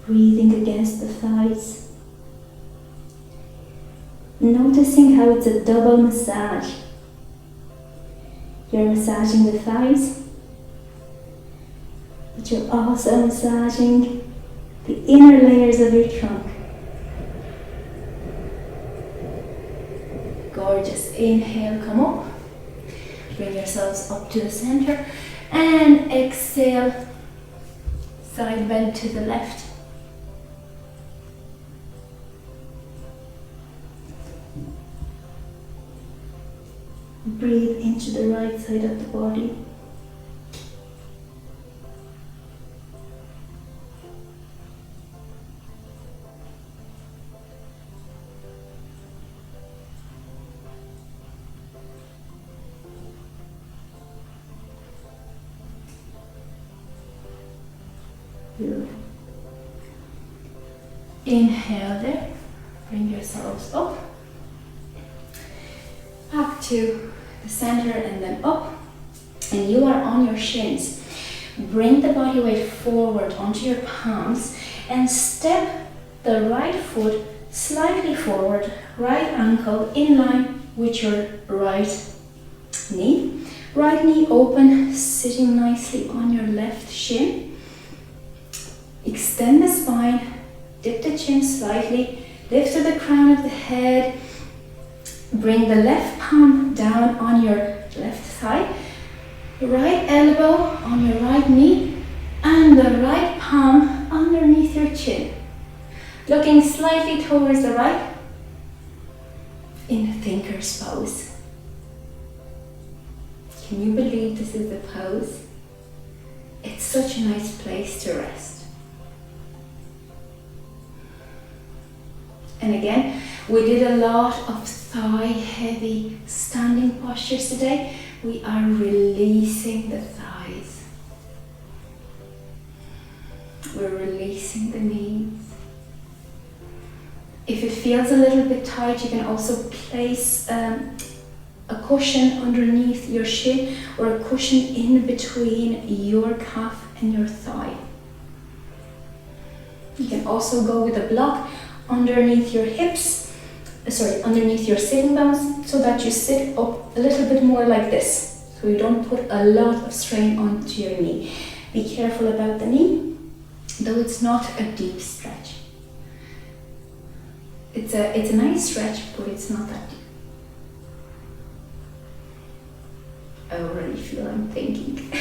[SPEAKER 1] breathing against the thighs. Noticing how it's a double massage. You're massaging the thighs, but you're also massaging the inner layers of your trunk. Gorgeous. Inhale, come up. Bring yourselves up to the center. And exhale, side bend to the left. Breathe into the right side of the body. Beautiful. Inhale there. Bring yourselves up. Back to the center and then up. And you are on your shins. Bring the body weight forward onto your palms and step the right foot slightly forward, right ankle in line with your right knee. Right knee open, sitting nicely on your left shin. Extend the spine, dip the chin slightly, lift to the crown of the head. Bring the left palm down on your left thigh, right elbow on your right knee, and the right palm underneath your chin. Looking slightly towards the right in thinker's pose. Can you believe this is the pose? It's such a nice place to rest. And again, we did a lot of thigh heavy standing postures today. We are releasing the thighs. We're releasing the knees. If it feels a little bit tight, you can also place a cushion underneath your shin or a cushion in between your calf and your thigh. You can also go with a block underneath your hips, underneath your sitting bones, so that you sit up a little bit more like this, so you don't put a lot of strain onto your knee. Be careful about the knee, though it's not a deep stretch. It's a nice stretch, but it's not that deep. I already feel I'm thinking.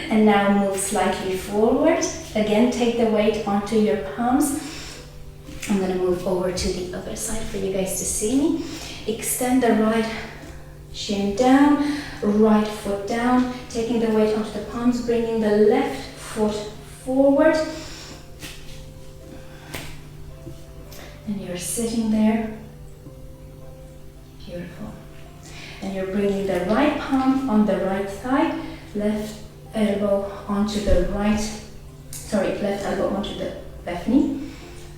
[SPEAKER 1] And now move slightly forward. Again, take the weight onto your palms. I'm going to move over to the other side for you guys to see me. Extend the right shin down, right foot down, taking the weight onto the palms, bringing the left foot forward. And you're sitting there. Beautiful. And you're bringing the right palm on the right thigh, left elbow onto the left elbow onto the left knee.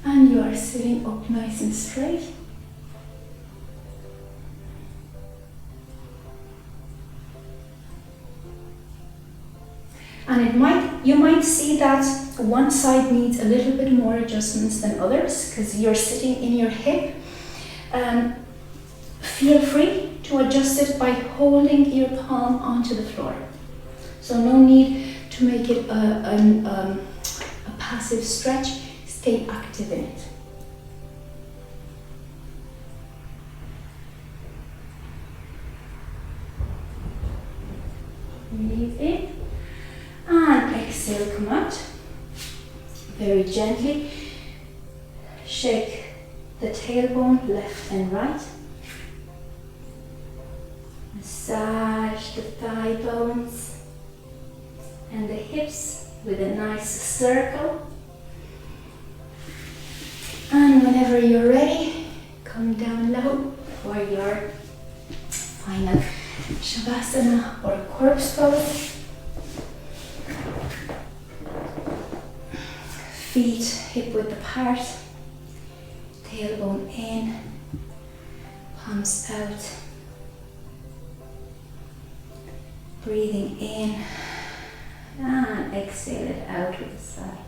[SPEAKER 1] And you are sitting up nice and straight. And you might see that one side needs a little bit more adjustments than others because you're sitting in your hip. Feel free to adjust it by holding your palm onto the floor. So no need to make it a passive stretch. Stay active in it. Breathe in and exhale, come out. Very gently shake the tailbone left and right. Massage the thigh bones and the hips with a nice circle. And whenever you're ready, come down low for your final Shavasana or corpse pose. Feet hip width apart, tailbone in, palms out. Breathing in and exhale it out with a sigh.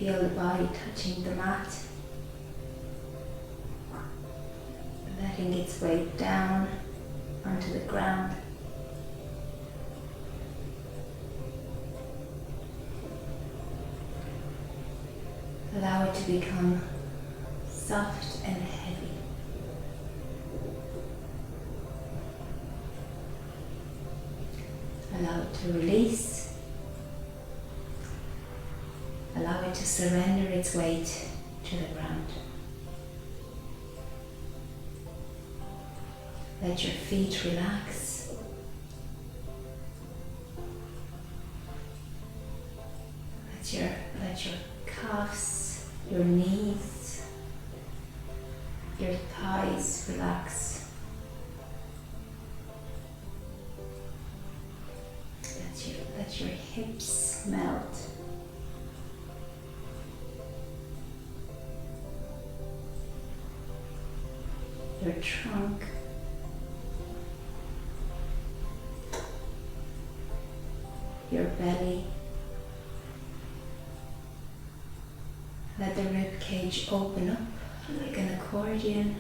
[SPEAKER 1] Feel the body touching the mat, letting its weight down onto the ground. Allow it to become soft and heavy. Allow it to release. Allow it to surrender its weight to the ground. Let your feet relax. Let your calves, your knees, your thighs relax. Let your hips melt. Your trunk, your belly. Let the rib cage open up like an accordion.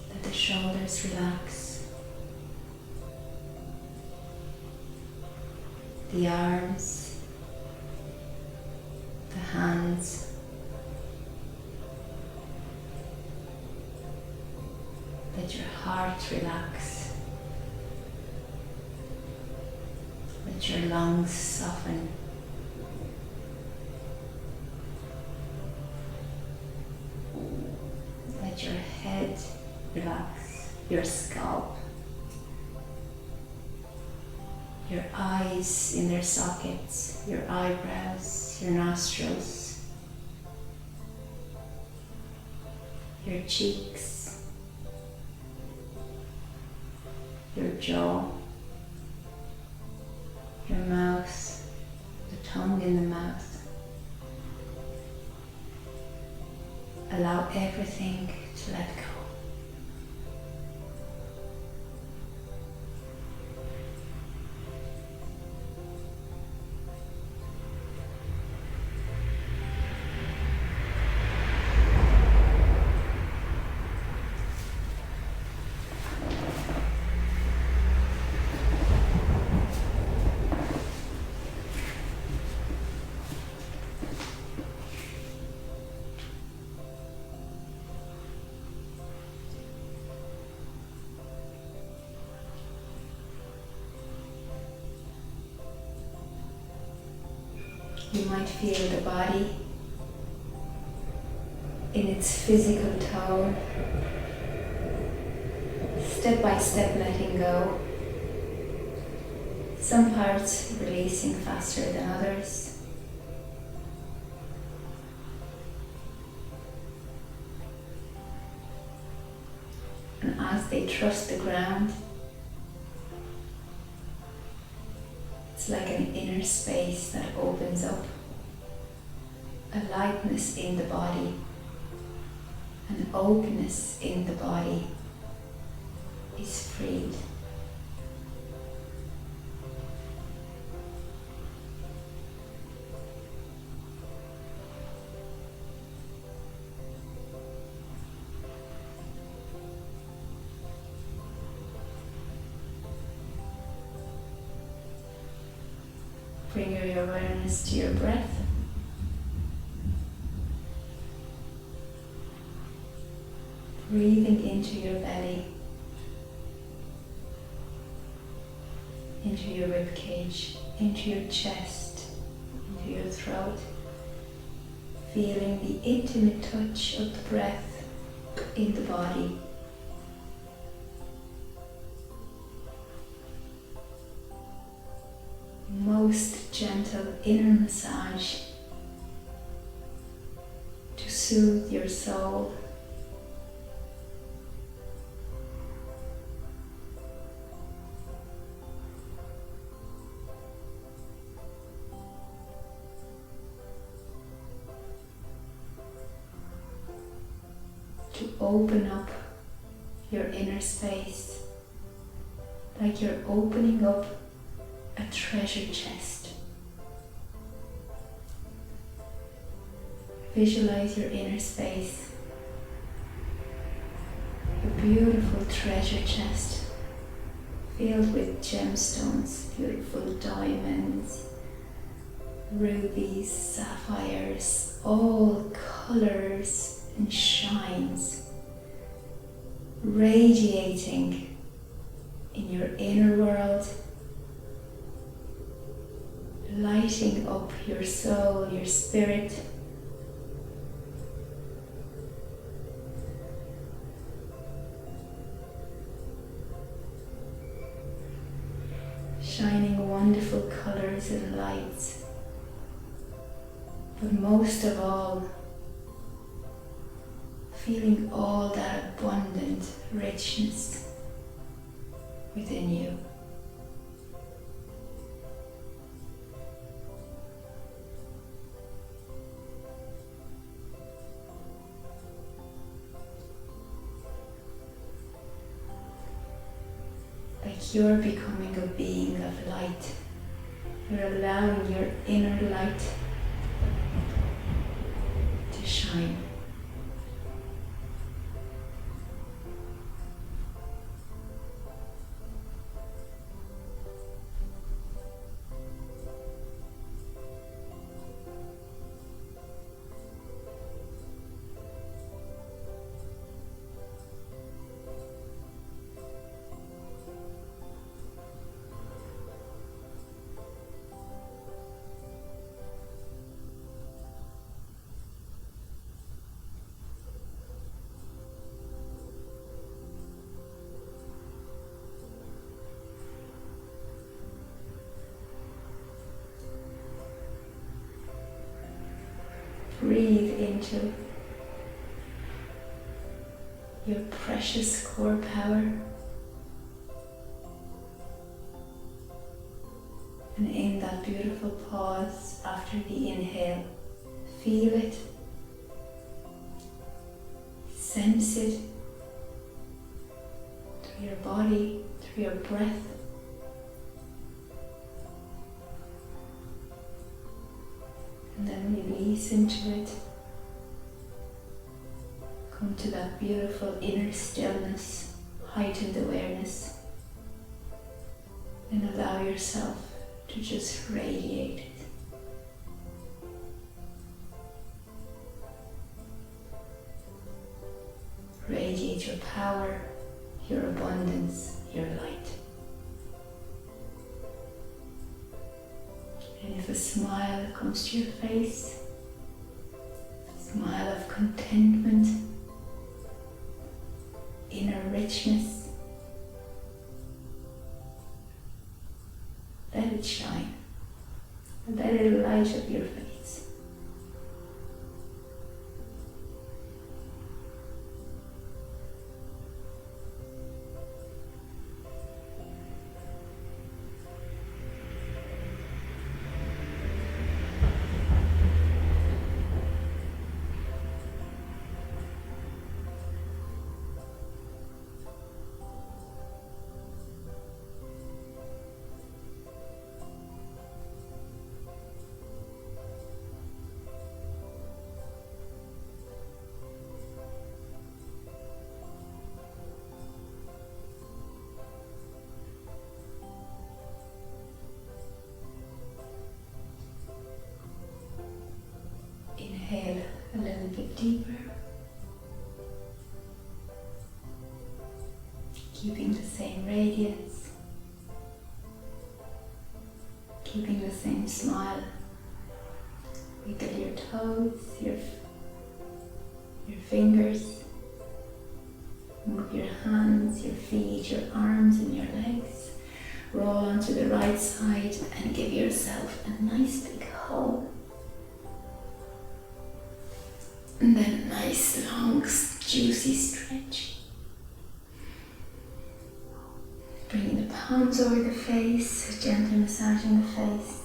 [SPEAKER 1] Let the shoulders relax. The arms, the hands. Let your heart relax. Let your lungs soften. Let your head relax, your scalp, your eyes in their sockets, your eyebrows, your nostrils, your cheeks, your jaw, your mouth, the tongue in the mouth. Allow everything to let go. You might feel the body in its physical tone, step by step letting go, some parts releasing faster than others. And as they trust the ground, it's like an inner space that opens up, a lightness in the body, an openness in the body is freed. Bring your awareness to your breath. Breathing into your belly, into your rib cage, into your chest, into your throat. Feeling the intimate touch of the breath in the body. Most gentle inner massage to soothe your soul. To open up your inner space, like you're opening up a treasure chest. Visualize your inner space, a beautiful treasure chest filled with gemstones, beautiful diamonds, rubies, sapphires, all colors and shines, radiating in your inner world, lighting up your soul, your spirit. Shining wonderful colors and lights, but most of all, feeling all that abundant richness within you. Like you're becoming a being of light. You're allowing your inner light to shine. Breathe into your precious core power, and in that beautiful pause after the inhale, feel it, sense it through your body, through your breath. And then release into it. Come to that beautiful inner stillness, heightened awareness, and allow yourself to just radiate it. Radiate your power, your abundance, your light. And if a smile comes to your face, a smile of contentment, inner richness, let it shine, and let it light up your face. Inhale a little bit deeper, keeping the same radiance, keeping the same smile. Wiggle your toes, your fingers, move your hands, your feet, your arms and your legs. Roll onto the right side and give yourself a nice big hug. And then a nice long juicy stretch. Bringing the palms over the face, gently massaging the face.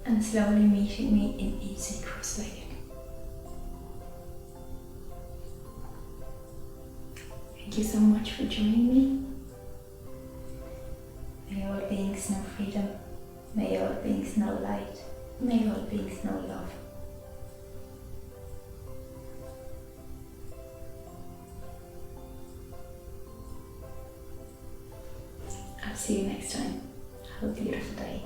[SPEAKER 1] And slowly meeting me in easy cross-legged. Thank you so much for joining me. May all beings know freedom. May all beings know light. May all beings know love. I'll see you next time. Have a beautiful day.